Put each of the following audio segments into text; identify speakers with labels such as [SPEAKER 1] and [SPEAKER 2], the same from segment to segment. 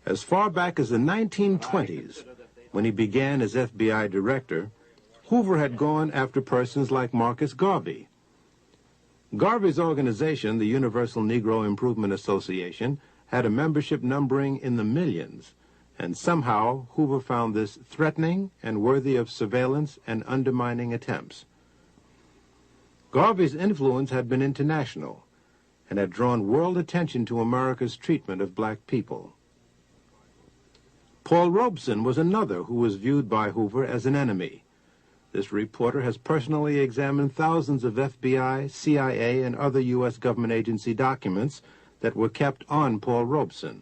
[SPEAKER 1] As far back as the 1920s, when he began as FBI director, Hoover had gone after persons like Marcus Garvey. Garvey's organization, the Universal Negro Improvement Association, had a membership numbering in the millions, and somehow Hoover found this threatening and worthy of surveillance and undermining attempts. Garvey's influence had been international and had drawn world attention to America's treatment of black people. Paul Robeson was another who was viewed by Hoover as an enemy. This reporter has personally examined thousands of FBI, CIA, and other U.S. government agency documents that were kept on Paul Robeson.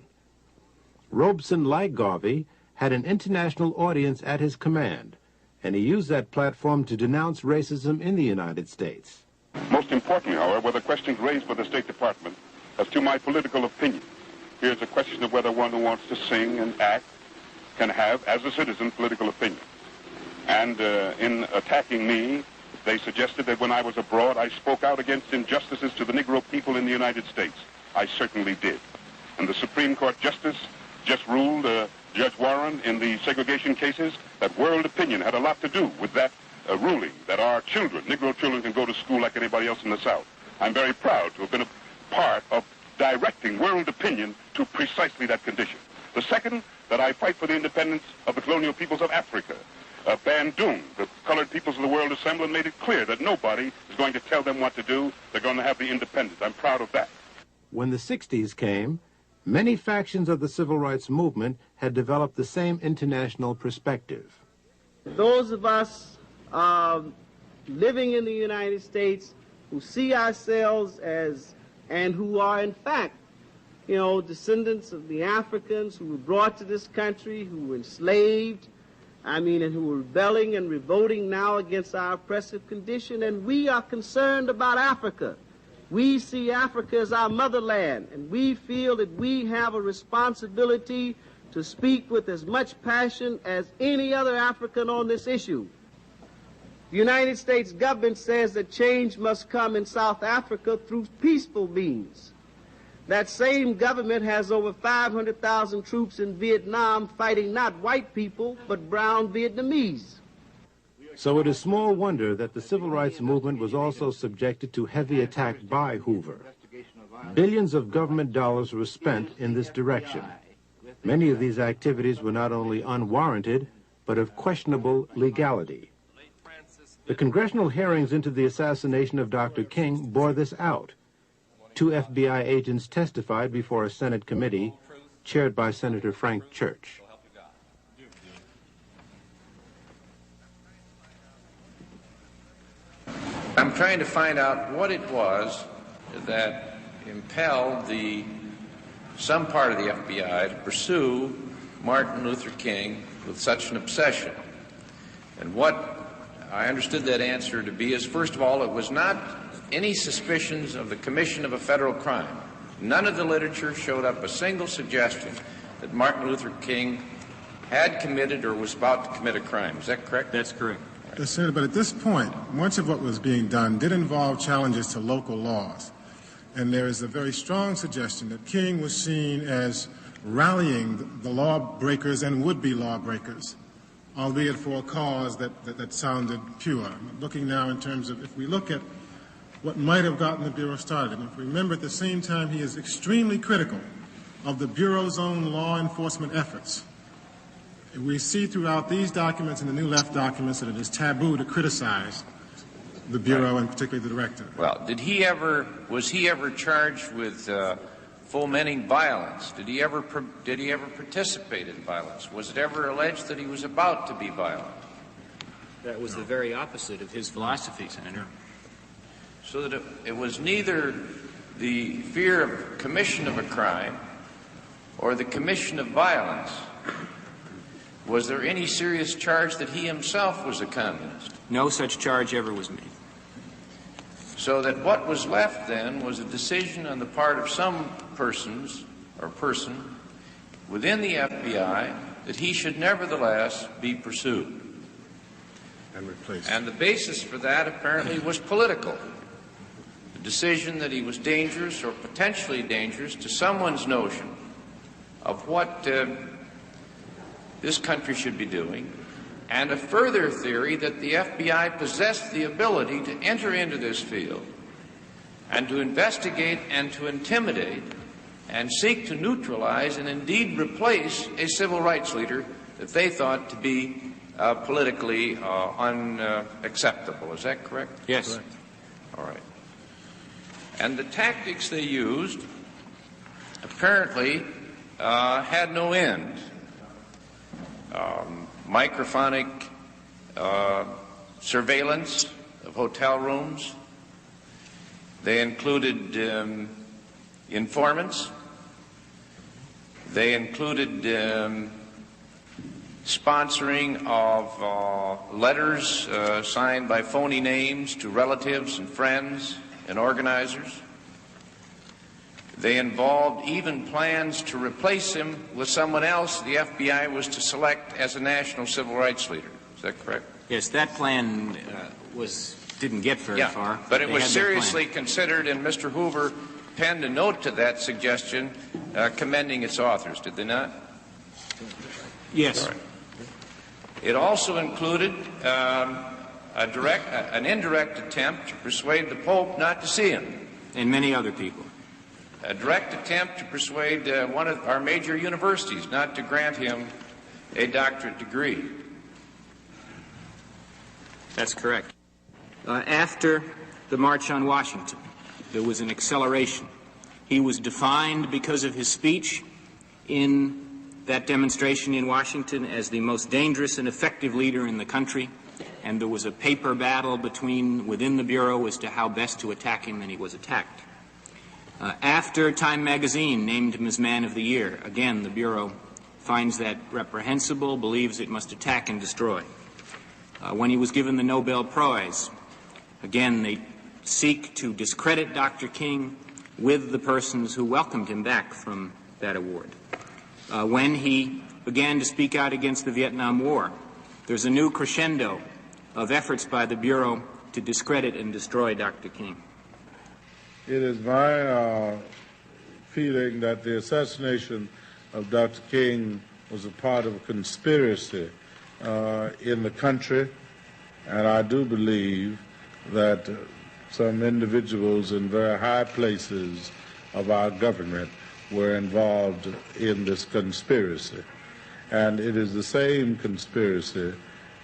[SPEAKER 1] Robeson, like Garvey, had an international audience at his command, and he used that platform to denounce racism in the United States.
[SPEAKER 2] Most importantly, however, were the questions raised by the State Department as to my political opinion. Here's a question of whether one who wants to sing and act can have, as a citizen, political opinion. And in attacking me, they suggested that when I was abroad, I spoke out against injustices to the Negro people in the United States. I certainly did. And the Supreme Court Justice just ruled, Judge Warren, in the segregation cases, that world opinion had a lot to do with that ruling, that our children, Negro children, can go to school like anybody else in the South. I'm very proud to have been a part of directing world opinion to precisely that condition. The second, that I fight for the independence of the colonial peoples of Africa. Bandung, the colored peoples of the world assembled and made it clear that nobody is going to tell them what to do. They're going to have the independence. I'm proud of that.
[SPEAKER 1] When the 60s came, many factions of the civil rights movement had developed the same international perspective.
[SPEAKER 3] Those of us living in the United States who see ourselves as, and who are in fact, descendants of the Africans who were brought to this country, who were enslaved, and who are rebelling and revolting now against our oppressive condition, and we are concerned about Africa. We see Africa as our motherland, and we feel that we have a responsibility to speak with as much passion as any other African on this issue. The United States government says that change must come in South Africa through peaceful means. That same government has over 500,000 troops in Vietnam fighting not white people, but brown Vietnamese.
[SPEAKER 1] So it is small wonder that the civil rights movement was also subjected to heavy attack by Hoover. Billions of government dollars were spent in this direction. Many of these activities were not only unwarranted, but of questionable legality. The congressional hearings into the assassination of Dr. King bore this out. 2 FBI agents testified before a Senate committee chaired by Senator Frank Church.
[SPEAKER 4] I'm trying to find out what it was that impelled some part of the FBI to pursue Martin Luther King with such an obsession. And what I understood that answer to be is, first of all, it was not any suspicions of the commission of a federal crime. None of the literature showed up a single suggestion that Martin Luther King had committed or was about to commit a crime. Is that correct?
[SPEAKER 5] That's correct.
[SPEAKER 6] Yes, Senator, but at this point, much of what was being done did involve challenges to local laws. And there is a very strong suggestion that King was seen as rallying the lawbreakers and would-be lawbreakers, albeit for a cause that sounded pure. I'm looking now in terms of, if we look at what might have gotten the Bureau started, and if we remember at the same time he is extremely critical of the Bureau's own law enforcement efforts. We see throughout these documents and the New Left documents that it is taboo to criticize the Bureau and particularly the director.
[SPEAKER 4] Well, was he ever charged with fomenting violence? Did he ever participate in violence? Was it ever alleged that he was about to be violent?
[SPEAKER 5] That was the very opposite of his philosophy, Senator.
[SPEAKER 4] So that it was neither the fear of commission of a crime or the commission of violence. Was there any serious charge that he himself was a communist?
[SPEAKER 5] No such charge ever was made.
[SPEAKER 4] So that what was left then was a decision on the part of some persons or person within the FBI that he should nevertheless be pursued.
[SPEAKER 6] And replaced.
[SPEAKER 4] And the basis for that apparently was political. The decision that he was dangerous or potentially dangerous to someone's notion of what this country should be doing, and a further theory that the FBI possessed the ability to enter into this field and to investigate and to intimidate and seek to neutralize and indeed replace a civil rights leader that they thought to be politically unacceptable. Is that correct?
[SPEAKER 5] Yes.
[SPEAKER 4] Correct. All right. And the tactics they used apparently had no end. Microphonic surveillance of hotel rooms. They included informants. They included sponsoring of letters signed by phony names to relatives and friends and organizers. They involved even plans to replace him with someone else the FBI was to select as a national civil rights leader. Is that correct?
[SPEAKER 5] Yes, that plan didn't get very far.
[SPEAKER 4] But it was seriously considered, and Mr. Hoover penned a note to that suggestion commending its authors, did they not?
[SPEAKER 5] Yes.
[SPEAKER 4] Right. It also included an indirect attempt to persuade the Pope not to see him.
[SPEAKER 5] And many other people.
[SPEAKER 4] A direct attempt to persuade one of our major universities not to grant him a doctorate degree.
[SPEAKER 5] That's correct. After the March on Washington, there was an acceleration. He was defined because of his speech in that demonstration in Washington as the most dangerous and effective leader in the country, and there was a paper battle within the Bureau as to how best to attack him, and he was attacked. After Time magazine named him as Man of the Year, again, the Bureau finds that reprehensible, believes it must attack and destroy. When he was given the Nobel Prize, again, they seek to discredit Dr. King with the persons who welcomed him back from that award. When he began to speak out against the Vietnam War, there's a new crescendo of efforts by the Bureau to discredit and destroy Dr. King.
[SPEAKER 7] It is my feeling that the assassination of Dr. King was a part of a conspiracy in the country, and I do believe that some individuals in very high places of our government were involved in this conspiracy. And it is the same conspiracy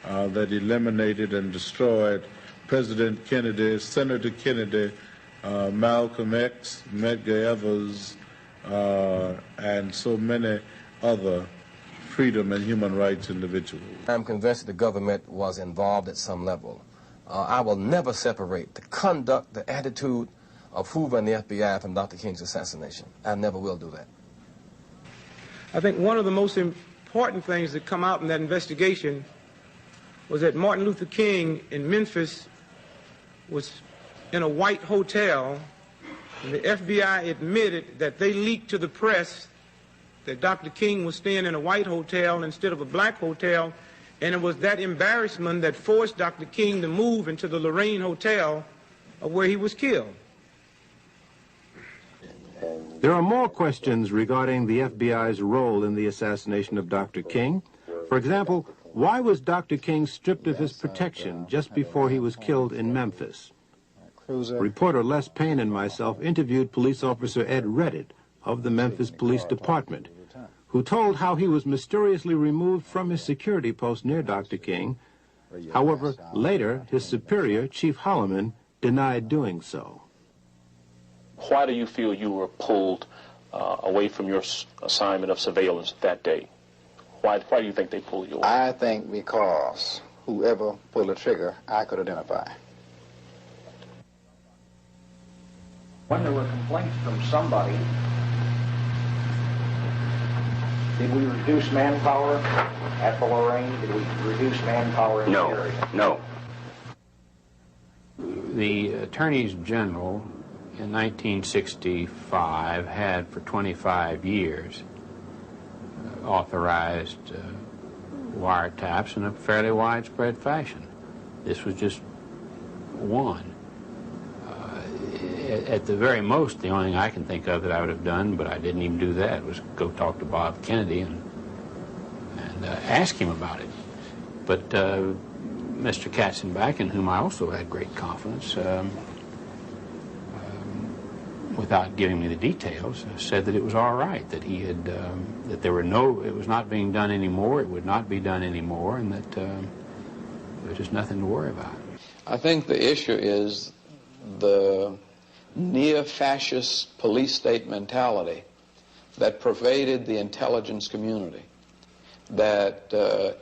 [SPEAKER 7] that eliminated and destroyed President Kennedy, Senator Kennedy, Malcolm X, Medgar Evers, and so many other freedom and human rights individuals.
[SPEAKER 8] I'm convinced that the government was involved at some level. I will never separate the conduct, the attitude of Hoover and the FBI from Dr. King's assassination. I never will do that.
[SPEAKER 9] I think one of the most important things that come out in that investigation was that Martin Luther King in Memphis was in a white hotel, and the FBI admitted that they leaked to the press that Dr. King was staying in a white hotel instead of a black hotel, and it was that embarrassment that forced Dr. King to move into the Lorraine Hotel where he was killed.
[SPEAKER 1] There are more questions regarding the FBI's role in the assassination of Dr. King. For example, why was Dr. King stripped of his protection just before he was killed in Memphis? Reporter Les Payne and myself interviewed police officer Ed Reddit of the Memphis Police Department, who told how he was mysteriously removed from his security post near Dr. King. However, later, his superior, Chief Holloman, denied doing so.
[SPEAKER 10] Why do you feel you were pulled away from your assignment of surveillance that day? Why do you think they pulled you away?
[SPEAKER 11] I think because whoever pulled the trigger, I could identify.
[SPEAKER 12] When there were complaints from somebody, did we reduce manpower at the Lorraine? Did we reduce manpower in the area?
[SPEAKER 10] No.
[SPEAKER 13] The attorneys general in 1965 had for 25 years authorized wiretaps in a fairly widespread fashion. This was just one. At the very most, the only thing I can think of that I would have done, but I didn't even do that, was go talk to Bob Kennedy and ask him about it. But Mr. Katzenbach, in whom I also had great confidence, without giving me the details, said that it was all right, that he had, that there were it was not being done anymore, it would not be done anymore, and that there was just nothing to worry about.
[SPEAKER 4] I think the issue is the near-fascist police state mentality that pervaded the intelligence community, that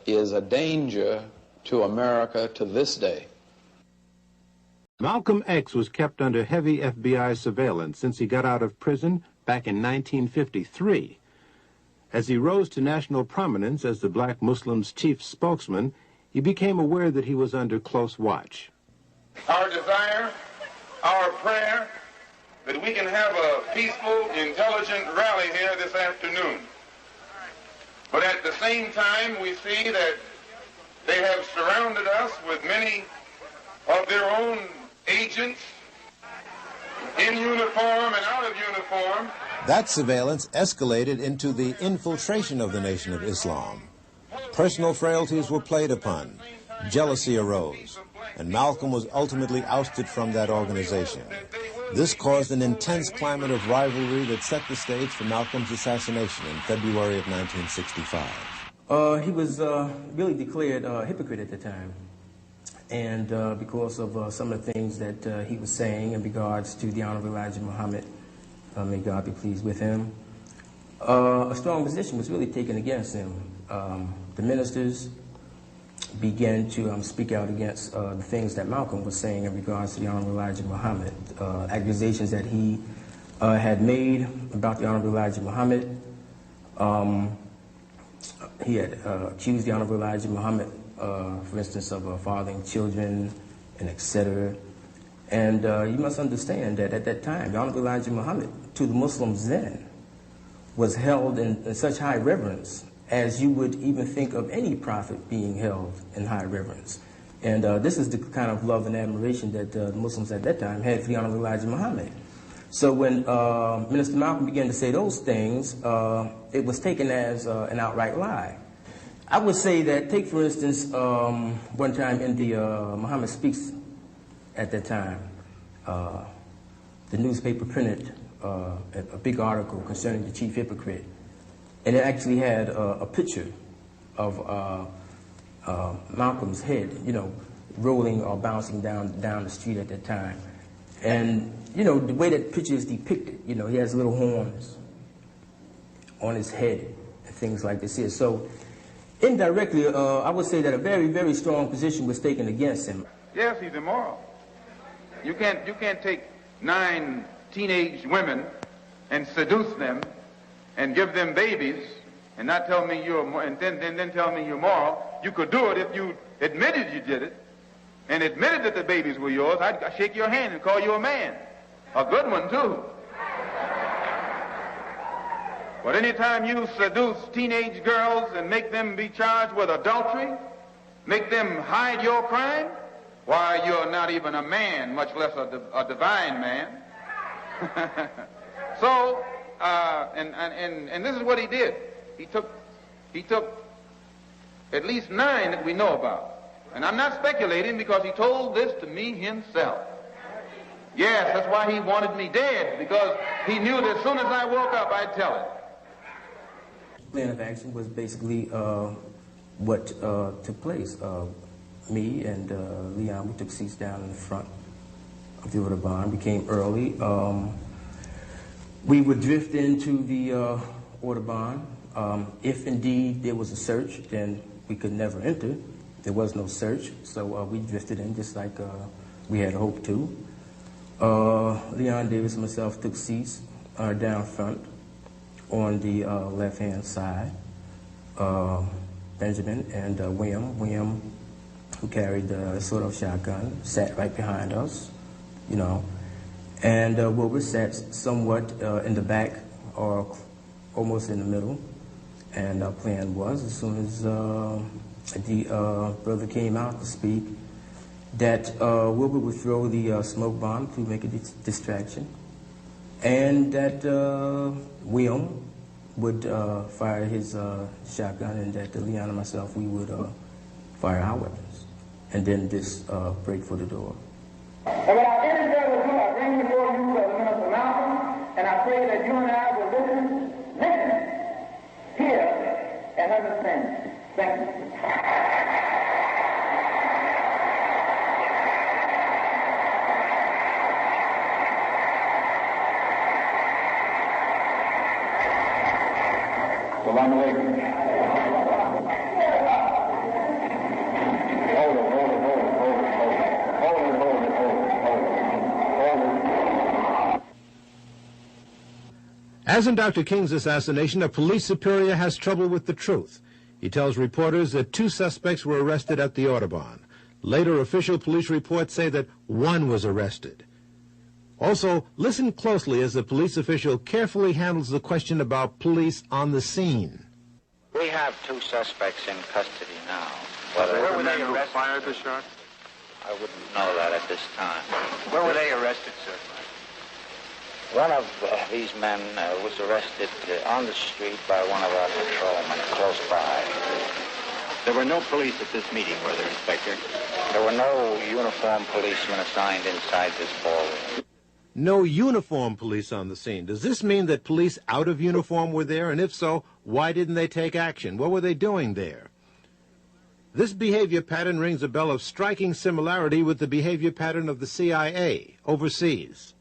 [SPEAKER 4] is a danger to America to this day.
[SPEAKER 1] Malcolm X was kept under heavy FBI surveillance since he got out of prison back in 1953. As he rose to national prominence as the black Muslims' chief spokesman, he became aware that he was under close watch.
[SPEAKER 2] Our desire, our prayer, that we can have a peaceful, intelligent rally here this afternoon. But at the same time, we see that they have surrounded us with many of their own agents, in uniform and out of uniform.
[SPEAKER 1] That surveillance escalated into the infiltration of the Nation of Islam. Personal frailties were played upon, jealousy arose, and Malcolm was ultimately ousted from that organization. This caused an intense climate of rivalry that set the stage for Malcolm's assassination in February of 1965.
[SPEAKER 14] He was really declared a hypocrite at the time. And because of some of the things that he was saying in regards to the Honorable Elijah Muhammad, may God be pleased with him, a strong position was really taken against him. The ministers began to speak out against the things that Malcolm was saying in regards to the Honorable Elijah Muhammad, accusations that he had made about the Honorable Elijah Muhammad. He had accused the Honorable Elijah Muhammad, for instance, of fathering children and etc. And you must understand that at that time, the Honorable Elijah Muhammad, to the Muslims then, was held in such high reverence as you would even think of any prophet being held in high reverence. And this is the kind of love and admiration that the Muslims at that time had for the Honorable Elijah Muhammad. So when Minister Malcolm began to say those things, it was taken as an outright lie. I would say that, take for instance, one time in the Muhammad Speaks at that time, the newspaper printed a big article concerning the chief hypocrite. And it actually had a picture of Malcolm's head, you know, rolling or bouncing down the street at that time. And, you know, the way that picture is depicted, you know, he has little horns on his head and things like this here. So indirectly, I would say that a very, very strong position was taken against him.
[SPEAKER 2] Yes, he's immoral. You can't take 9 teenage women and seduce them and give them babies and not tell me and then tell me you're moral. You could do it if you admitted you did it and admitted that the babies were yours. I'd shake your hand and call you a man. A good one, too. But anytime you seduce teenage girls and make them be charged with adultery, make them hide your crime, why, you're not even a man, much less a divine man. So, and this is what he did. He took at least 9 that we know about. And I'm not speculating because he told this to me himself. Yes, that's why he wanted me dead, because he knew that as soon as I woke up, I'd tell it.
[SPEAKER 14] Plan of action was basically what took place. Me and Leon, we took seats down in the front of the Autobahn. We came early. We would drift into the Autobahn. If indeed there was a search, then we could never enter. There was no search, so we drifted in just like we had hoped to. Leon Davis and myself took seats down front on the left-hand side. Benjamin and William, who carried the sort-of shotgun, sat right behind us, you know. And Wilbur sat somewhat in the back or almost in the middle. And our plan was, as soon as the brother came out to speak, that Wilbur would throw the smoke bomb to make a distraction, and that William would fire his shotgun, and that Leon and myself, we would fire our weapons, and then just break for the door.
[SPEAKER 15] And without any further ado, I bring before you Minister Malcolm, and I pray that you and I will listen, hear, and understand. Thank you. Salaam alaikum.
[SPEAKER 1] As in Dr. King's assassination, a police superior has trouble with the truth. He tells reporters that 2 suspects were arrested at the Audubon. Later, official police reports say that 1 was arrested. Also, listen closely as the police official carefully handles the question about police on the scene.
[SPEAKER 16] We have 2 suspects in custody now.
[SPEAKER 17] Where were they arrested? Who fired the shot?
[SPEAKER 16] I wouldn't know that at this time.
[SPEAKER 17] Where were they arrested, sir?
[SPEAKER 16] One of these men was arrested on the street by one of our patrolmen close by.
[SPEAKER 17] There were no police at this meeting, were there, Inspector?
[SPEAKER 16] There were no uniformed policemen assigned inside this ballroom.
[SPEAKER 1] No uniformed police on the scene. Does this mean that police out of uniform were there? And if so, why didn't they take action? What were they doing there? This behavior pattern rings a bell of striking similarity with the behavior pattern of the CIA overseas.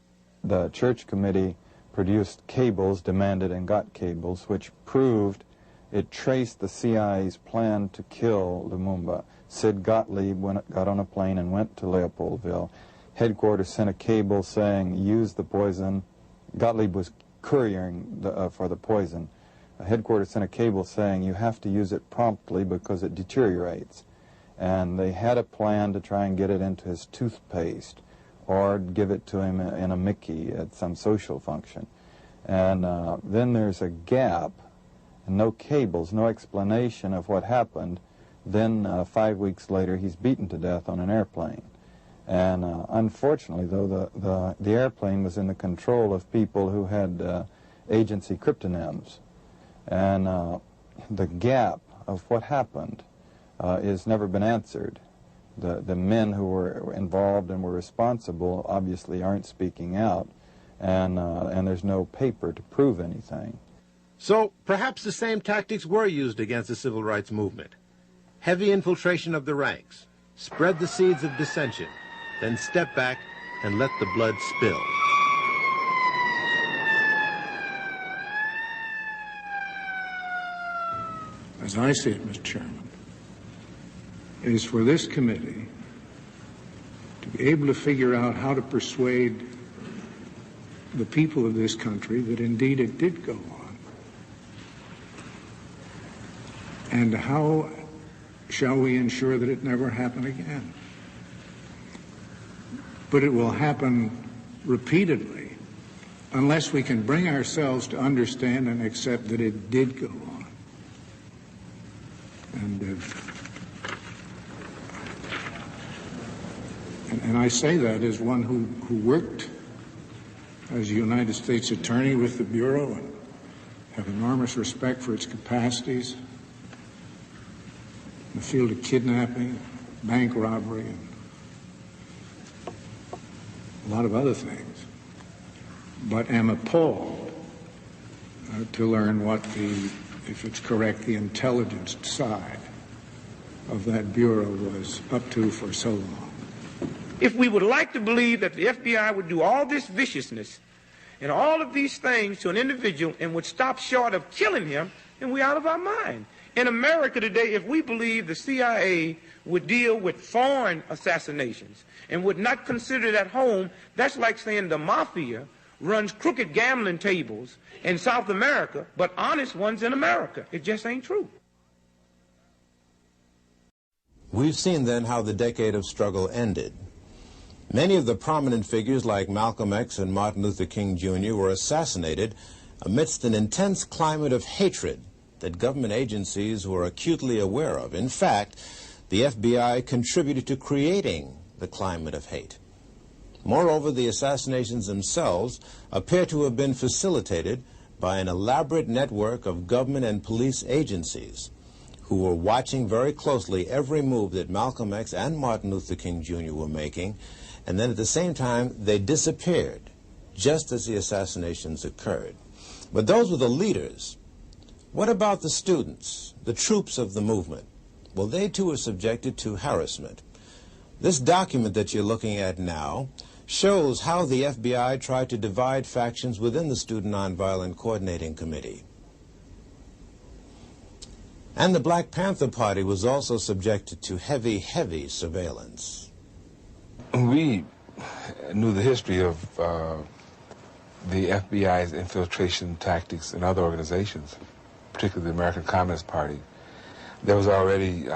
[SPEAKER 18] The church committee produced cables, demanded and got cables, which proved it traced the CIA's plan to kill Lumumba. Sid Gottlieb got on a plane and went to Leopoldville. Headquarters sent a cable saying, use the poison. Gottlieb was couriering for the poison. Headquarters sent a cable saying, you have to use it promptly because it deteriorates. And they had a plan to try and get it into his toothpaste, or give it to him in a Mickey at some social function. And then there's a gap, and no cables, no explanation of what happened. Then 5 weeks later, he's beaten to death on an airplane. And unfortunately, though, the airplane was in the control of people who had agency cryptonyms. And the gap of what happened has never been answered. The men who were involved and were responsible obviously aren't speaking out, and there's no paper to prove anything.
[SPEAKER 1] So perhaps the same tactics were used against the civil rights movement. Heavy infiltration of the ranks, spread the seeds of dissension, then step back and let the blood spill.
[SPEAKER 19] As I see it, Mr. Chairman, is for this committee to be able to figure out how to persuade the people of this country that indeed it did go on. And how shall we ensure that it never happen again? But it will happen repeatedly unless we can bring ourselves to understand and accept that it did go on. And I say that as one who worked as a United States attorney with the Bureau and have enormous respect for its capacities in the field of kidnapping, bank robbery, and a lot of other things, but am appalled to learn what if it's correct, the intelligence side of that Bureau was up to for so long.
[SPEAKER 9] If we would like to believe that the FBI would do all this viciousness and all of these things to an individual and would stop short of killing him, then we're out of our mind. In America today, if we believe the CIA would deal with foreign assassinations and would not consider it at home, that's like saying the mafia runs crooked gambling tables in South America, but honest ones in America. It just ain't true.
[SPEAKER 1] We've seen then how the decade of struggle ended. Many of the prominent figures like Malcolm X and Martin Luther King Jr. were assassinated amidst an intense climate of hatred that government agencies were acutely aware of. In fact, the FBI contributed to creating the climate of hate. Moreover, the assassinations themselves appear to have been facilitated by an elaborate network of government and police agencies who were watching very closely every move that Malcolm X and Martin Luther King Jr. were making, and then at the same time they disappeared just as the assassinations occurred. But those were the leaders. What about the students, the troops of the movement? Well, they too are subjected to harassment. This document that you're looking at now shows how the FBI tried to divide factions within the Student Nonviolent Coordinating Committee. And the Black Panther Party was also subjected to heavy, heavy surveillance.
[SPEAKER 20] We knew the history of the FBI's infiltration tactics in other organizations, particularly the American Communist Party. There was already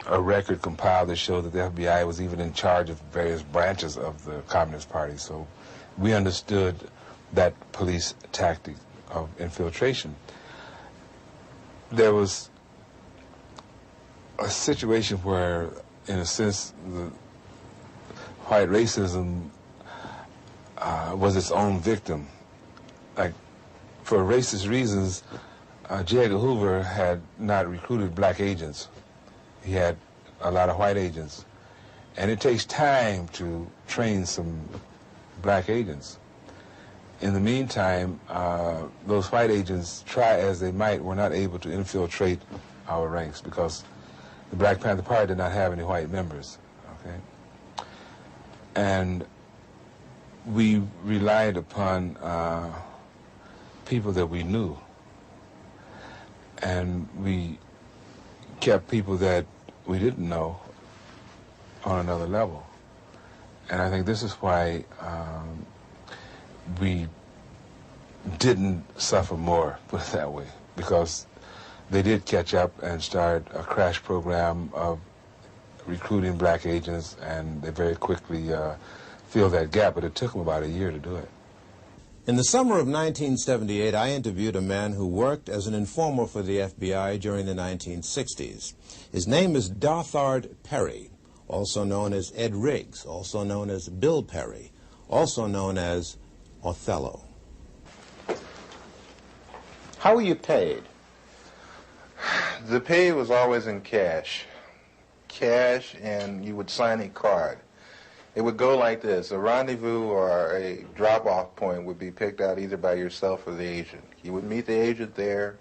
[SPEAKER 20] a record compiled that showed that the FBI was even in charge of various branches of the Communist Party. So we understood that police tactic of infiltration. There was a situation where, in a sense, the white racism was its own victim. Like, for racist reasons, J. Edgar Hoover had not recruited black agents. He had a lot of white agents. And it takes time to train some black agents. In the meantime, those white agents, try as they might, were not able to infiltrate our ranks because the Black Panther Party did not have any white members, okay? And we relied upon people that we knew. And we kept people that we didn't know on another level. And I think this is why we didn't suffer more, put it that way, because they did catch up and start a crash program of recruiting black agents, and they very quickly filled that gap, but it took them about a year to do it.
[SPEAKER 1] In the summer of 1978, I interviewed a man who worked as an informer for the FBI during the 1960s. His name is Darthard Perry, also known as Ed Riggs, also known as Bill Perry, also known as Othello. How were you paid?
[SPEAKER 11] The pay was always in cash. Cash, and you would sign a card. It would go like this. A rendezvous or a drop-off point would be picked out either by yourself or the agent. You would meet the agent there.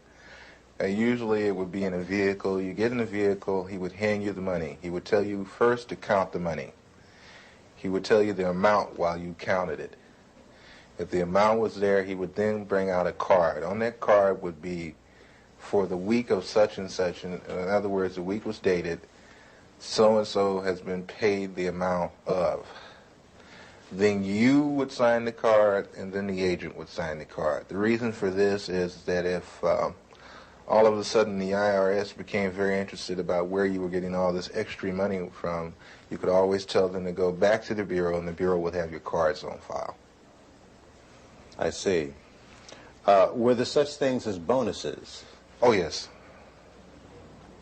[SPEAKER 11] Usually it would be in a vehicle. You get in the vehicle, he would hand you the money. He would tell you first to count the money. He would tell you the amount while you counted it. If the amount was there, he would then bring out a card. On that card would be for the week of such and such. In other words, the week was dated. So-and-so has been paid the amount of. Then you would sign the card, and then the agent would sign the card. The reason for this is that if all of a sudden the IRS became very interested about where you were getting all this extra money from, you could always tell them to go back to the Bureau, and the Bureau would have your cards on file.
[SPEAKER 1] I see. Were there such things as bonuses?
[SPEAKER 11] Oh, yes.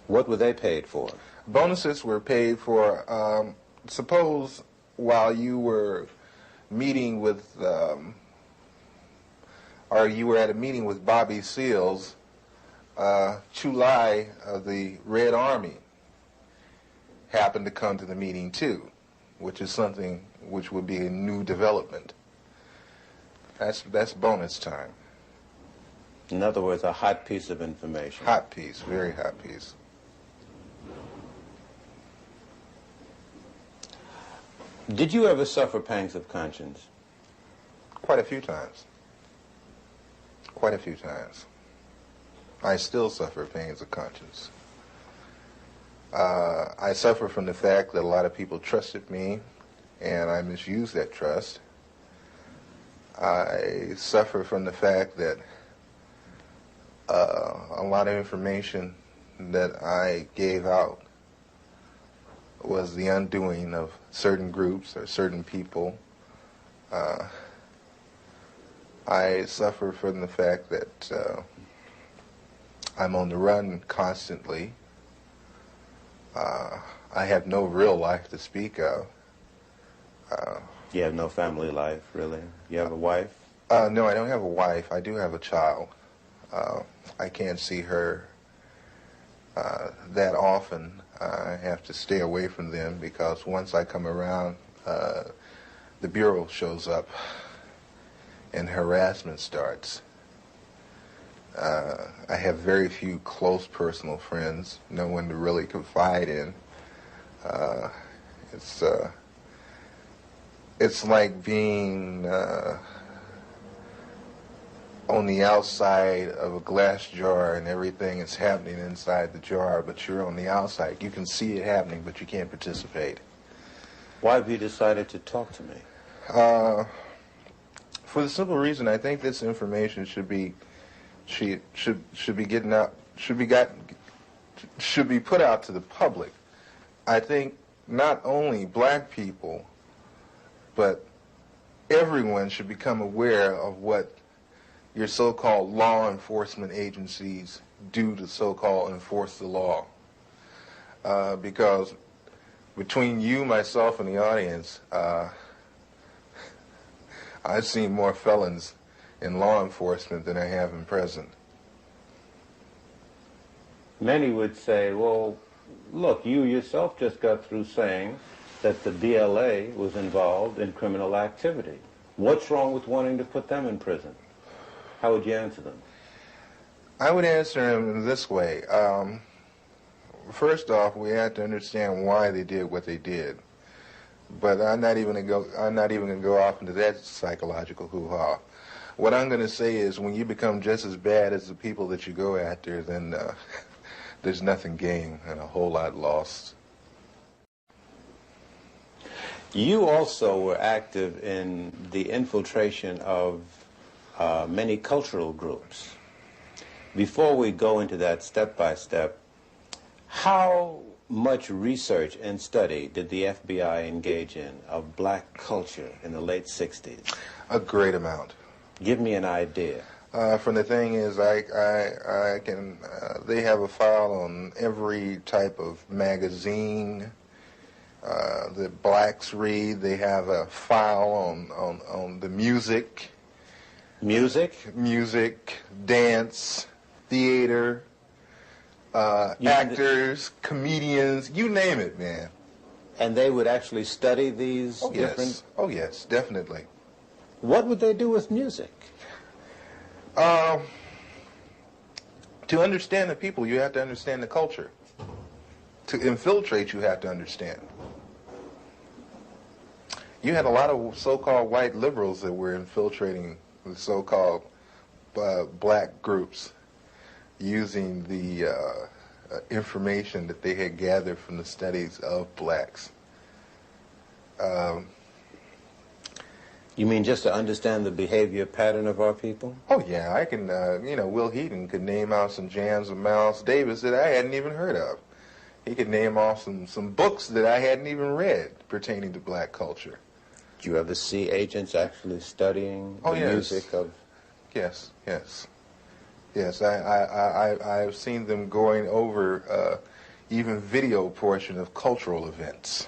[SPEAKER 1] What were they paid for?
[SPEAKER 11] Bonuses were paid for, suppose while you were meeting with, or you were at a meeting with Bobby Seals, Chulai of the Red Army happened to come to the meeting too, which is something which would be a new development. That's bonus time.
[SPEAKER 1] In other words, a hot piece of information.
[SPEAKER 11] Hot piece, very hot piece.
[SPEAKER 1] Did you ever suffer pangs of conscience?
[SPEAKER 11] Quite a few times. Quite a few times. I still suffer pangs of conscience. I suffer from the fact that a lot of people trusted me, and I misused that trust. I suffer from the fact that a lot of information that I gave out was the undoing of certain groups or certain people. I suffer from the fact that I'm on the run constantly. I have no real life to speak of.
[SPEAKER 21] You have no family life, really? You have a wife?
[SPEAKER 11] No, I don't have a wife. I do have a child. I can't see her that often. I have to stay away from them because once I come around, the Bureau shows up and harassment starts. I have very few close personal friends, no one to really confide in. It's like being on the outside of a glass jar and everything is happening inside the jar, but you're on the outside. You can see it happening, but you can't participate.
[SPEAKER 21] Why have you decided to talk to me?
[SPEAKER 11] For the simple reason, I think this information should be getting out, should be put out to the public. I think not only black people, but everyone should become aware of what your so-called law enforcement agencies do to so-called enforce the law. Because between you, myself, and the audience, I've seen more felons in law enforcement than I have in prison.
[SPEAKER 21] Many would say, well, look, you yourself just got through saying that the BLA was involved in criminal activity. What's wrong with wanting to put them in prison? How would you answer them?
[SPEAKER 11] I would answer them this way. First off, we have to understand why they did what they did. But I'm not even going to go off into that psychological hoo-ha. What I'm going to say is when you become just as bad as the people that you go after, then there's nothing gained and a whole lot lost.
[SPEAKER 21] You also were active in the infiltration of many cultural groups. Before we go into that step by step, how much research and study did the FBI engage in of black culture in the late 60s?
[SPEAKER 11] A great amount.
[SPEAKER 21] Give me an idea.
[SPEAKER 11] From the thing is, I can, they have a file on every type of magazine that blacks read. They have a file on the music.
[SPEAKER 21] Music?
[SPEAKER 11] Music, dance, theater, actors, comedians, you name it, man.
[SPEAKER 21] And they would actually study these different...
[SPEAKER 11] Yes. Oh, yes, definitely.
[SPEAKER 21] What would they do with music?
[SPEAKER 11] To understand the people, you have to understand the culture. To infiltrate, you have to understand. You had a lot of so-called white liberals that were infiltrating the so-called black groups using the information that they had gathered from the studies of blacks.
[SPEAKER 21] You mean just to understand the behavior pattern of our people?
[SPEAKER 11] Oh, yeah. I can, Will Heaton could name out some jams of Miles Davis that I hadn't even heard of. He could name off some books that I hadn't even read pertaining to black culture.
[SPEAKER 21] Did you ever see agents actually studying the music of...
[SPEAKER 11] Yes, yes. Yes, I've seen them going over even video portion of cultural events.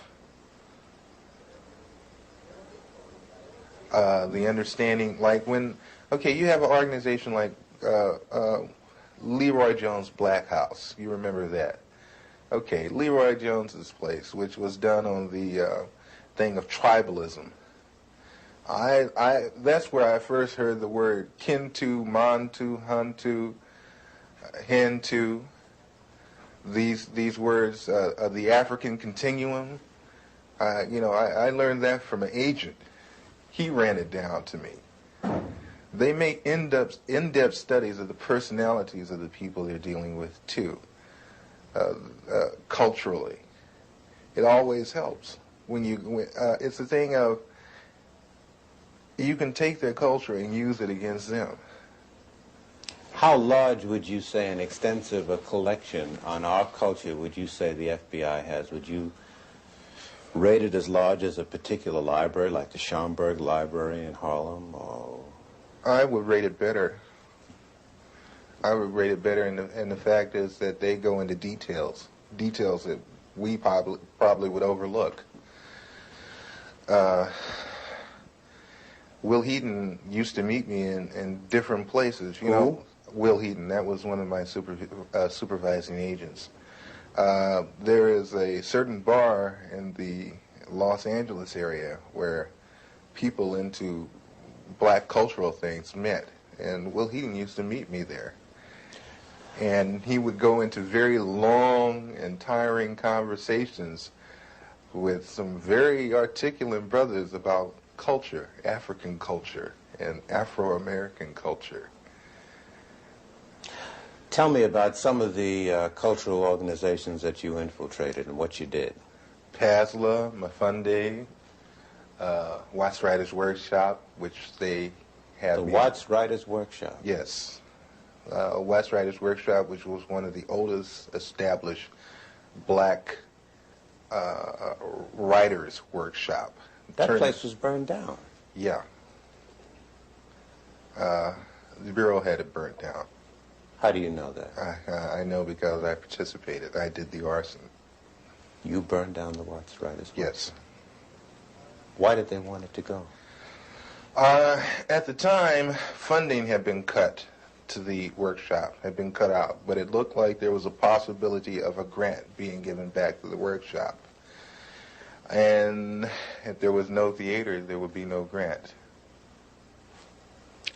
[SPEAKER 11] The understanding, like when, okay, you have an organization like Leroy Jones' Black House. You remember that? Okay, Leroy Jones's place, which was done on the thing of tribalism. That's where I first heard the word Kintu, Mantu, Huntu, Hentu. These words of the African continuum. I learned that from an agent. He ran it down to me. They make in-depth studies of the personalities of the people they're dealing with too, culturally. It always helps it's a thing of you can take their culture and use it against them.
[SPEAKER 21] How large would you say an extensive collection on our culture would you say the FBI has? Would you rate it as large as a particular library, like the Schomburg Library in Harlem? Or...
[SPEAKER 11] I would rate it better. I would rate it better, and the fact is that they go into details that we probably would overlook. Will Heaton used to meet me in different places. You know, Will Heaton, that was one of my supervising agents. There is a certain bar in the Los Angeles area where people into black cultural things met, and Will Heaton used to meet me there. And he would go into very long and tiring conversations with some very articulate brothers about culture, African culture, and Afro-American culture.
[SPEAKER 21] Tell me about some of the cultural organizations that you infiltrated and what you did.
[SPEAKER 11] PASLA, Mafunde, Watts Writers Workshop, which they had.
[SPEAKER 21] The Watts Writers Workshop?
[SPEAKER 11] Yes. Watts Writers Workshop, which was one of the oldest established black writers' workshop.
[SPEAKER 21] That place was burned down.
[SPEAKER 11] Yeah. The Bureau had it burnt down.
[SPEAKER 21] How do you know that?
[SPEAKER 11] I know because I participated. I did the arson.
[SPEAKER 21] You burned down the Watts Writers Workshop?
[SPEAKER 11] Yes.
[SPEAKER 21] Why did they want it to go?
[SPEAKER 11] At the time, funding had been cut to the workshop, had been cut out, but it looked like there was a possibility of a grant being given back to the workshop. And if there was no theater, there would be no grant.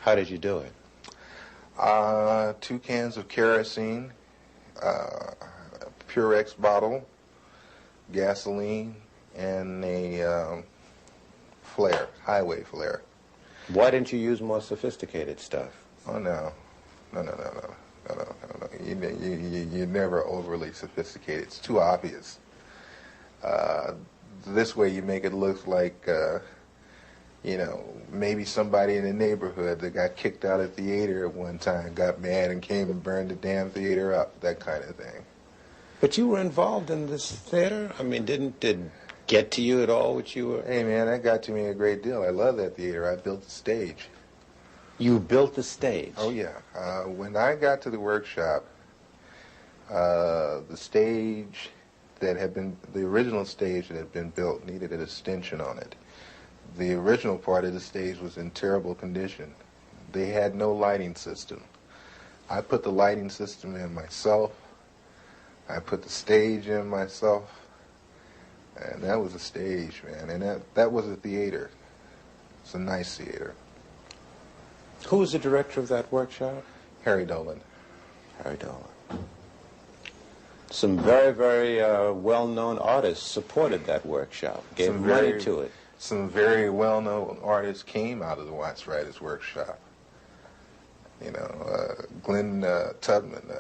[SPEAKER 21] How did you do it?
[SPEAKER 11] 2 cans of kerosene, Purex bottle, gasoline, and a flare, highway flare.
[SPEAKER 21] Why didn't you use more sophisticated stuff?
[SPEAKER 11] Oh, no. No. You're never overly sophisticated. It's too obvious. This way you make it look like, you know, maybe somebody in the neighborhood that got kicked out of theater at one time got mad and came and burned the damn theater up, that kind of thing.
[SPEAKER 21] But you were involved in this theater? I mean, didn't it get to you at all what you were?
[SPEAKER 11] Hey, man, that got to me a great deal. I love that theater. I built the stage.
[SPEAKER 21] You built the stage?
[SPEAKER 11] Oh, yeah. When I got to the workshop, the stage that had been, the original stage that had been built needed an extension on it. The original part of the stage was in terrible condition. They had no lighting system. I put the lighting system in myself. I put the stage in myself. And that was a stage, man. And that was a theater. It's a nice theater.
[SPEAKER 21] Who was the director of that workshop?
[SPEAKER 11] Harry Dolan.
[SPEAKER 21] Harry Dolan. Some very, very well-known artists supported that workshop, gave money to it.
[SPEAKER 11] Some very well-known artists came out of the Watts Writers Workshop. You know, Glenn Tubman,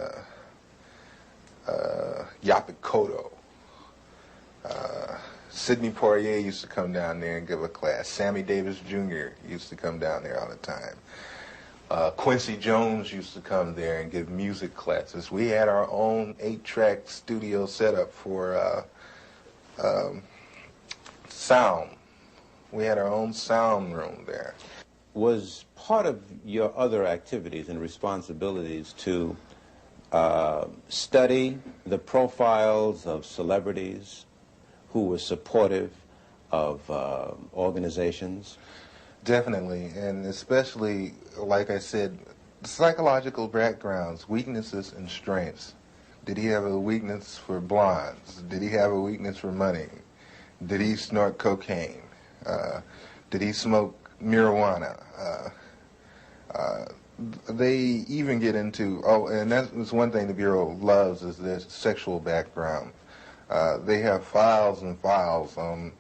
[SPEAKER 11] Yaphet Kotto. Sidney Poitier used to come down there and give a class. Sammy Davis Jr. used to come down there all the time. Quincy Jones used to come there and give music classes. We had our own 8-track studio setup for sound. We had our own sound room there.
[SPEAKER 21] Was part of your other activities and responsibilities to study the profiles of celebrities who were supportive of organizations?
[SPEAKER 11] Definitely, and especially, like I said, psychological backgrounds, weaknesses and strengths. Did he have a weakness for blondes? Did he have a weakness for money? Did he snort cocaine? Did he smoke marijuana? They even get into, and that's one thing the Bureau loves, is their sexual background. They have files and files on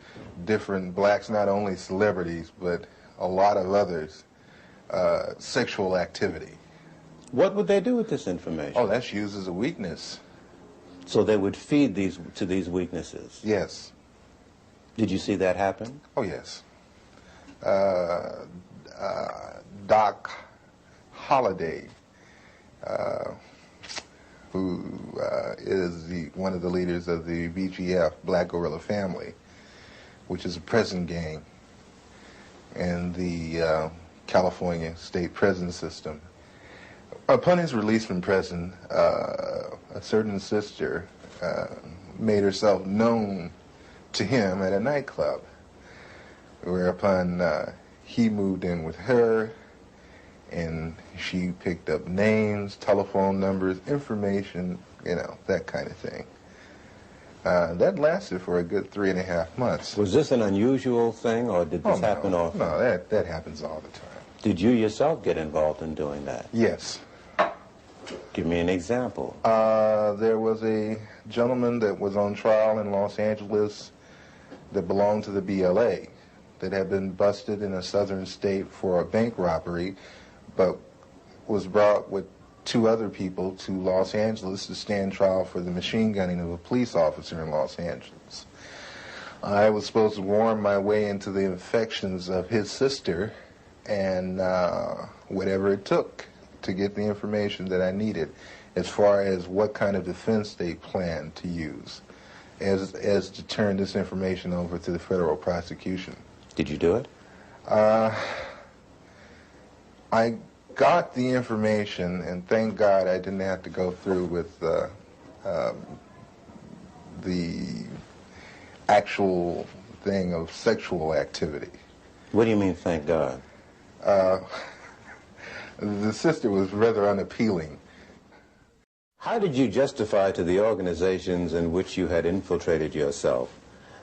[SPEAKER 11] different blacks, not only celebrities, but a lot of others, sexual activity.
[SPEAKER 21] What would they do with this information?
[SPEAKER 11] Oh, that's used as a weakness.
[SPEAKER 21] So they would feed to these weaknesses?
[SPEAKER 11] Yes.
[SPEAKER 21] Did you see that happen?
[SPEAKER 11] Oh, yes. Doc Holliday, who is one of the leaders of the BGF, Black Guerrilla Family, which is a prison gang in the California state prison system. Upon his release from prison, a certain sister made herself known to him at a nightclub. whereupon he moved in with her, and she picked up names, telephone numbers, information, you know, that kind of thing. That lasted for a good 3.5 months.
[SPEAKER 21] Was this an unusual thing, or did this happen often?
[SPEAKER 11] No, that happens all the time.
[SPEAKER 21] Did you yourself get involved in doing that?
[SPEAKER 11] Yes.
[SPEAKER 21] Give me an example.
[SPEAKER 11] There was a gentleman that was on trial in Los Angeles that belonged to the BLA that had been busted in a southern state for a bank robbery, but was brought with 2 other people to Los Angeles to stand trial for the machine gunning of a police officer in Los Angeles. I was supposed to worm my way into the affections of his sister, and whatever it took to get the information that I needed as far as what kind of defense they planned to use as to turn this information over to the federal prosecution.
[SPEAKER 21] Did you do it?
[SPEAKER 11] I got the information, and thank God I didn't have to go through with the actual thing of sexual activity.
[SPEAKER 21] What do you mean, thank God?
[SPEAKER 11] The sister was rather unappealing.
[SPEAKER 21] How did you justify to the organizations in which you had infiltrated yourself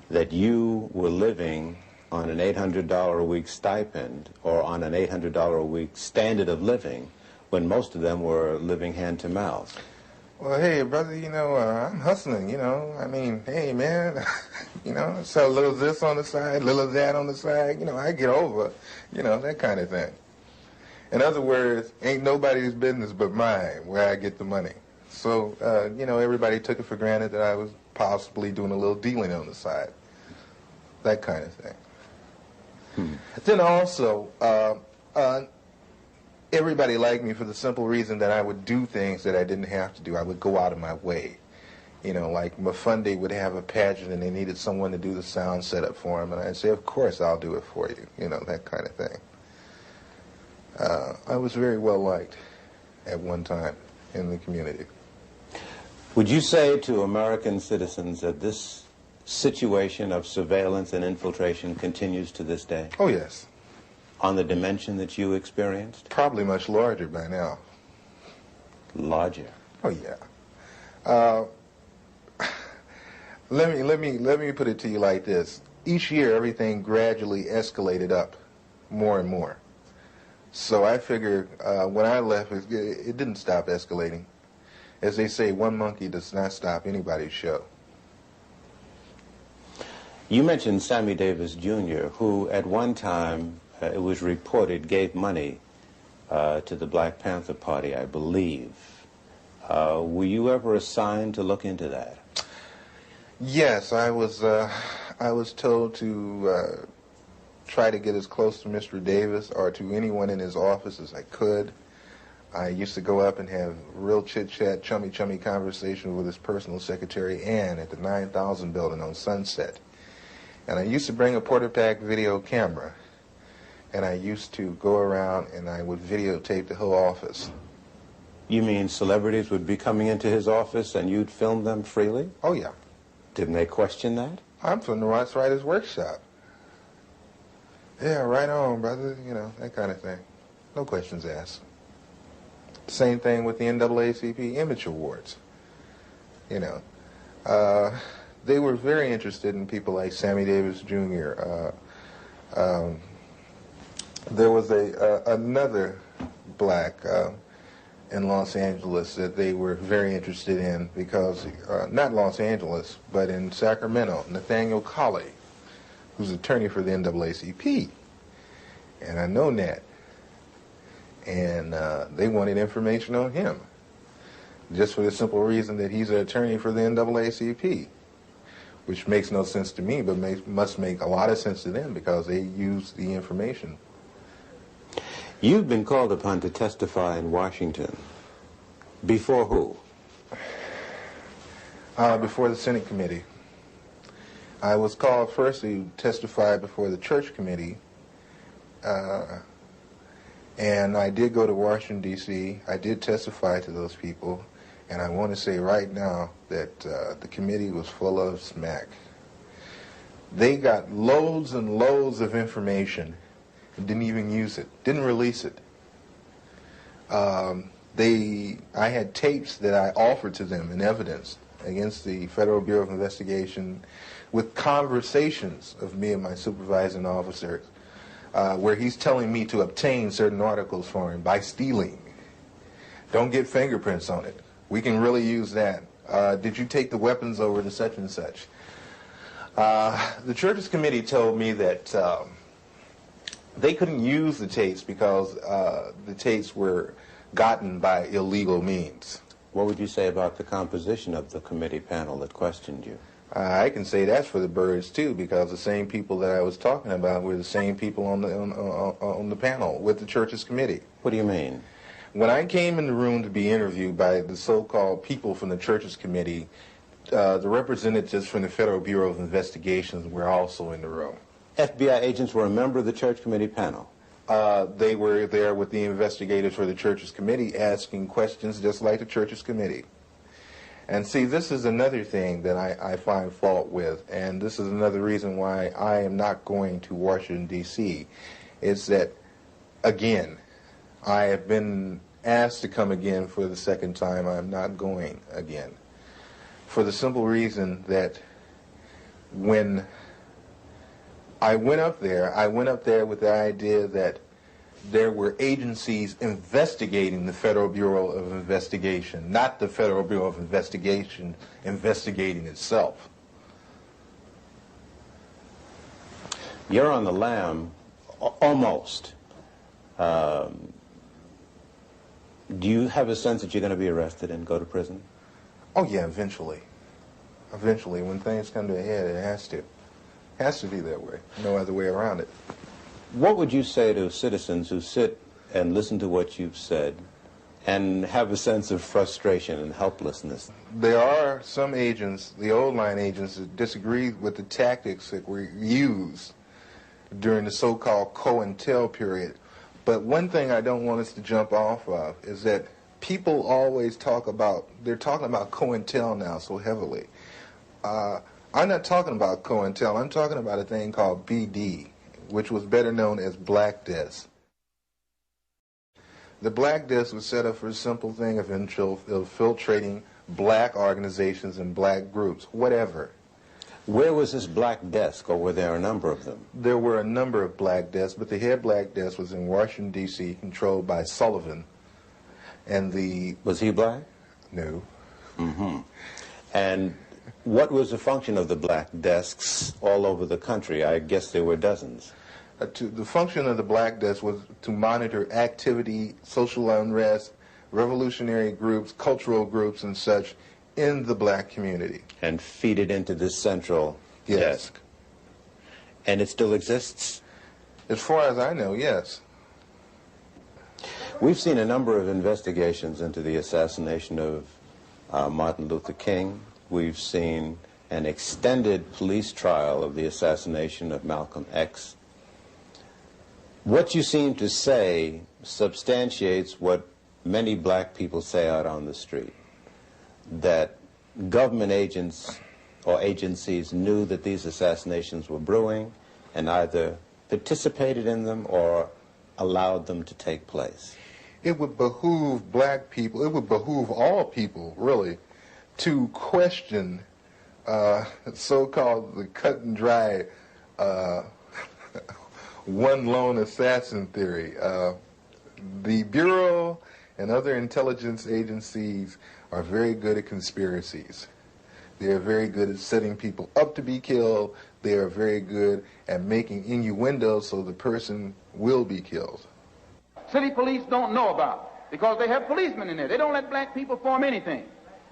[SPEAKER 21] that you were living on an $800 a week stipend or on an $800 a week standard of living when most of them were living hand to mouth?
[SPEAKER 11] Well, hey, brother, you know, I'm hustling, you know. I mean, hey, man, you know, sell a little of this on the side, a little of that on the side. You know, I get over, you know, that kind of thing. In other words, ain't nobody's business but mine where I get the money. So, you know, everybody took it for granted that I was possibly doing a little dealing on the side. That kind of thing. Then also, everybody liked me for the simple reason that I would do things that I didn't have to do. I would go out of my way. You know, like Mafunde would have a pageant and they needed someone to do the sound setup for him, and I'd say, of course, I'll do it for you. You know, that kind of thing. I was very well liked at one time in the community.
[SPEAKER 21] Would you say to American citizens that this situation of surveillance and infiltration continues to this day?
[SPEAKER 11] Oh, yes.
[SPEAKER 21] On the dimension that you experienced?
[SPEAKER 11] Probably much larger by now.
[SPEAKER 21] Larger?
[SPEAKER 11] Oh, yeah. Let me put it to you like this. Each year, everything gradually escalated up more and more. So I figure when I left, it didn't stop escalating. As they say, one monkey does not stop anybody's show.
[SPEAKER 21] You mentioned Sammy Davis Jr., who at one time, it was reported, gave money to the Black Panther Party, I believe. Were you ever assigned to look into that?
[SPEAKER 11] Yes, I was told to try to get as close to Mr. Davis or to anyone in his office as I could. I used to go up and have real chit-chat, chummy conversation with his personal secretary, Ann, at the 9000 building on Sunset. And I used to bring a Portapac video camera, and I used to go around and I would videotape the whole office.
[SPEAKER 21] You mean celebrities would be coming into his office and you'd film them freely?
[SPEAKER 11] Oh, yeah.
[SPEAKER 21] Didn't they question that?
[SPEAKER 11] I'm from the Ross Writers Workshop. Yeah, right on, brother, you know, that kind of thing. No questions asked. Same thing with the NAACP Image Awards. You know, they were very interested in people like Sammy Davis Jr. There was another black in Los Angeles that they were very interested in because, not Los Angeles, but in Sacramento, Nathaniel Colley, who's attorney for the NAACP. And I know Nat. And they wanted information on him, just for the simple reason that he's an attorney for the NAACP, which makes no sense to me, but must make a lot of sense to them because they use the information.
[SPEAKER 21] You've been called upon to testify in Washington. Before who?
[SPEAKER 11] Before the Senate Committee. I was called first to testify before the Church Committee, and I did go to Washington, D.C. I did testify to those people, and I want to say right now that the committee was full of smack. They got loads and loads of information and didn't even use it, didn't release it. I had tapes that I offered to them in evidence against the Federal Bureau of Investigation with conversations of me and my supervising officers where he's telling me to obtain certain articles for him by stealing. Don't get fingerprints on it. We can really use that. Did you take the weapons over to such and such? The Churches Committee told me that they couldn't use the tapes because the tapes were gotten by illegal means.
[SPEAKER 21] What would you say about the composition of the committee panel that questioned you?
[SPEAKER 11] I can say that's for the birds too, because the same people that I was talking about were the same people on the panel with the Churches Committee.
[SPEAKER 21] What do you mean?
[SPEAKER 11] When I came in the room to be interviewed by the so-called people from the Churches Committee, the representatives from the Federal Bureau of Investigations were also in the room.
[SPEAKER 21] FBI agents were a member of the Church Committee panel?
[SPEAKER 11] They were there with the investigators for the Churches Committee asking questions just like the Churches Committee. And see, this is another thing that I find fault with, and this is another reason why I am not going to Washington, D.C., is that, again, I have been asked to come again for the second time. I'm not going again. For the simple reason that when I went up there with the idea that there were agencies investigating the Federal Bureau of Investigation, not the Federal Bureau of Investigation investigating itself.
[SPEAKER 21] You're on the lam, almost. Do you have a sense that you're going to be arrested and go to prison?
[SPEAKER 11] Oh yeah, eventually. Eventually, when things come to a head, it has to. It has to be that way. No other way around it.
[SPEAKER 21] What would you say to citizens who sit and listen to what you've said and have a sense of frustration and helplessness?
[SPEAKER 11] There are some agents, the old line agents, that disagree with the tactics that were used during the so-called COINTEL period. But one thing I don't want us to jump off of is that people always talk about, they're talking about COINTEL now so heavily. I'm not talking about COINTEL, I'm talking about a thing called BD, which was better known as Black Desk. The Black Desk was set up for a simple thing of infiltrating black organizations and black groups, whatever.
[SPEAKER 21] Where was this Black Desk, or were there a number of them?
[SPEAKER 11] There were a number of Black Desks, but the head Black Desk was in Washington, D.C., controlled by Sullivan. And the...
[SPEAKER 21] Was he black?
[SPEAKER 11] No.
[SPEAKER 21] Mm-hmm. And what was the function of the Black Desks all over the country? I guess there were dozens.
[SPEAKER 11] The function of the Black Desk was to monitor activity, social unrest, revolutionary groups, cultural groups, and such in the black community.
[SPEAKER 21] And feed it into this central desk. And it still exists?
[SPEAKER 11] As far as I know, yes.
[SPEAKER 21] We've seen a number of investigations into the assassination of Martin Luther King. We've seen an extended police trial of the assassination of Malcolm X. What you seem to say substantiates what many black people say out on the street, that government agents or agencies knew that these assassinations were brewing and either participated in them or allowed them to take place.
[SPEAKER 11] It would behoove black people, it would behoove all people, really, to question so-called the cut and dry one lone assassin theory. The Bureau and other intelligence agencies are very good at conspiracies. They are very good at setting people up to be killed. They are very good at making innuendos so the person will be killed.
[SPEAKER 3] City police don't know about, because they have policemen in there. They don't let black people form anything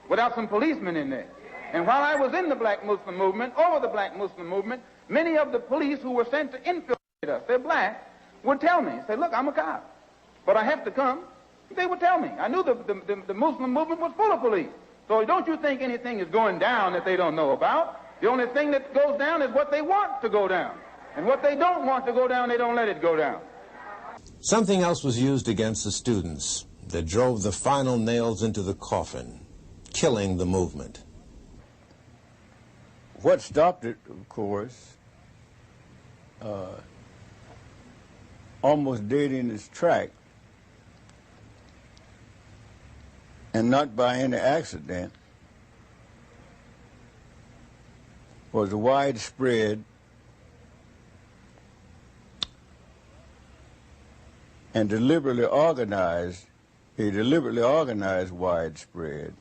[SPEAKER 3] without some policemen in there. And while I was in the black Muslim movement, over the black Muslim movement, many of the police who were sent to infiltrate us, they're black, would tell me, say, look, I'm a cop, but I have to come. They would tell me. I knew the Muslim movement was full of police. So don't you think anything is going down that they don't know about. The only thing that goes down is what they want to go down. And what they don't want to go down, they don't let it go down.
[SPEAKER 21] Something else was used against the students that drove the final nails into the coffin, killing the movement.
[SPEAKER 22] What stopped it, of course,
[SPEAKER 6] almost dead in its track, and not by any accident, was a widespread and deliberately organized widespread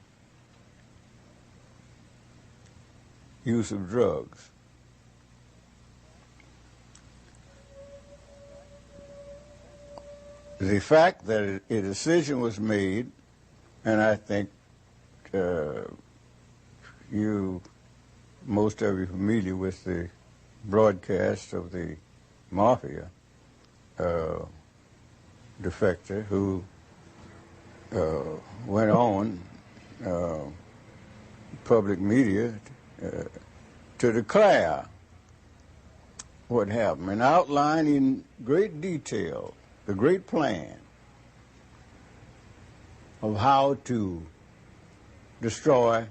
[SPEAKER 6] use of drugs. The fact that a decision was made, and I think most of you are familiar with the broadcast of the mafia defector who went on public media to declare what happened and outline in great detail the great plan of how to destroy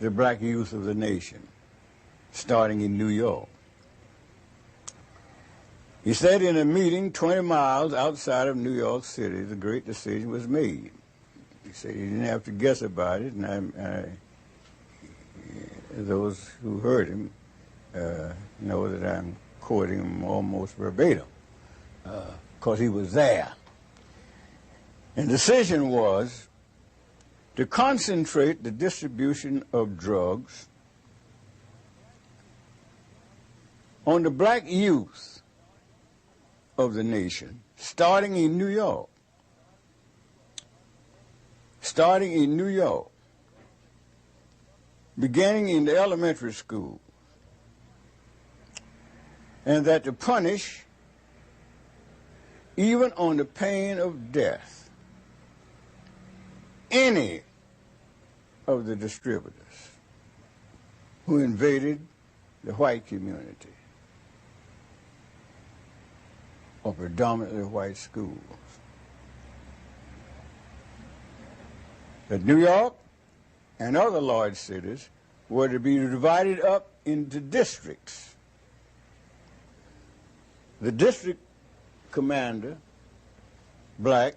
[SPEAKER 6] the black youth of the nation, starting in New York. He said in a meeting 20 miles outside of New York City, the great decision was made. He said he didn't have to guess about it, and those who heard him know that I'm quoting him almost verbatim, because he was there. And the decision was to concentrate the distribution of drugs on the black youth of the nation, starting in New York. Starting in New York, beginning in the elementary school, and that to punish, even on the pain of death, any of the distributors who invaded the white community or predominantly white schools. That New York and other large cities were to be divided up into districts. The district commander, black,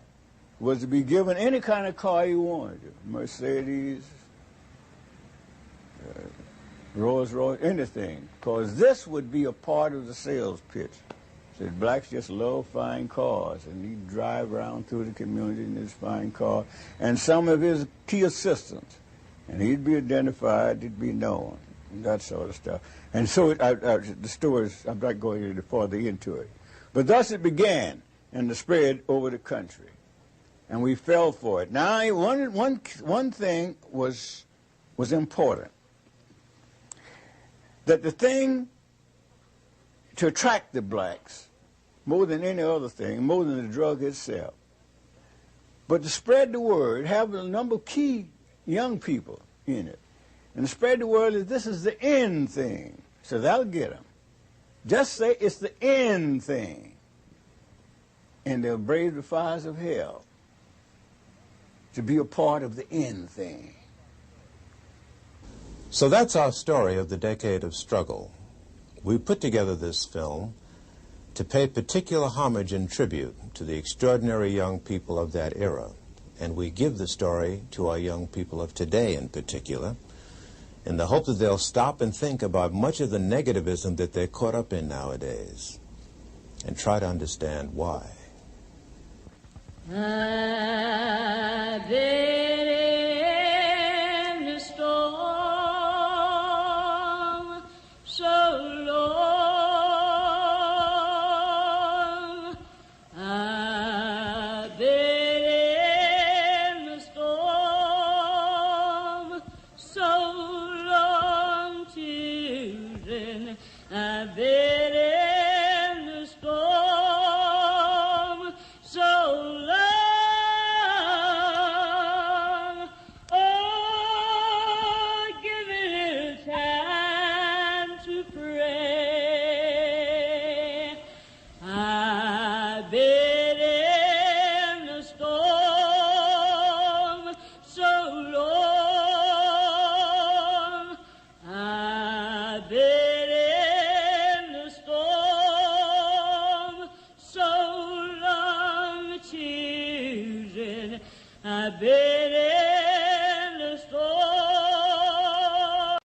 [SPEAKER 6] was to be given any kind of car he wanted, Mercedes, Rolls Royce, anything, because this would be a part of the sales pitch. Said blacks just love fine cars, and he'd drive around through the community in his fine car, and some of his key assistants, and he'd be identified, he'd be known, and that sort of stuff. And so the stories, I'm not going any further into it. But thus it began, and the spread over the country. And we fell for it. Now, one thing was important. That the thing to attract the blacks, more than any other thing, more than the drug itself, but to spread the word, have a number of key young people in it, and to spread the word that this is the end thing. So that'll get them. Just say it's the end thing, and they'll brave the fires of hell to be a part of the end thing.
[SPEAKER 22] So that's our story of the decade of struggle. We put together this film to pay particular homage and tribute to the extraordinary young people of that era. And we give the story to our young people of today in particular, in the hope that they'll stop and think about much of the negativism that they're caught up in nowadays, and try to understand why.
[SPEAKER 23] I did it.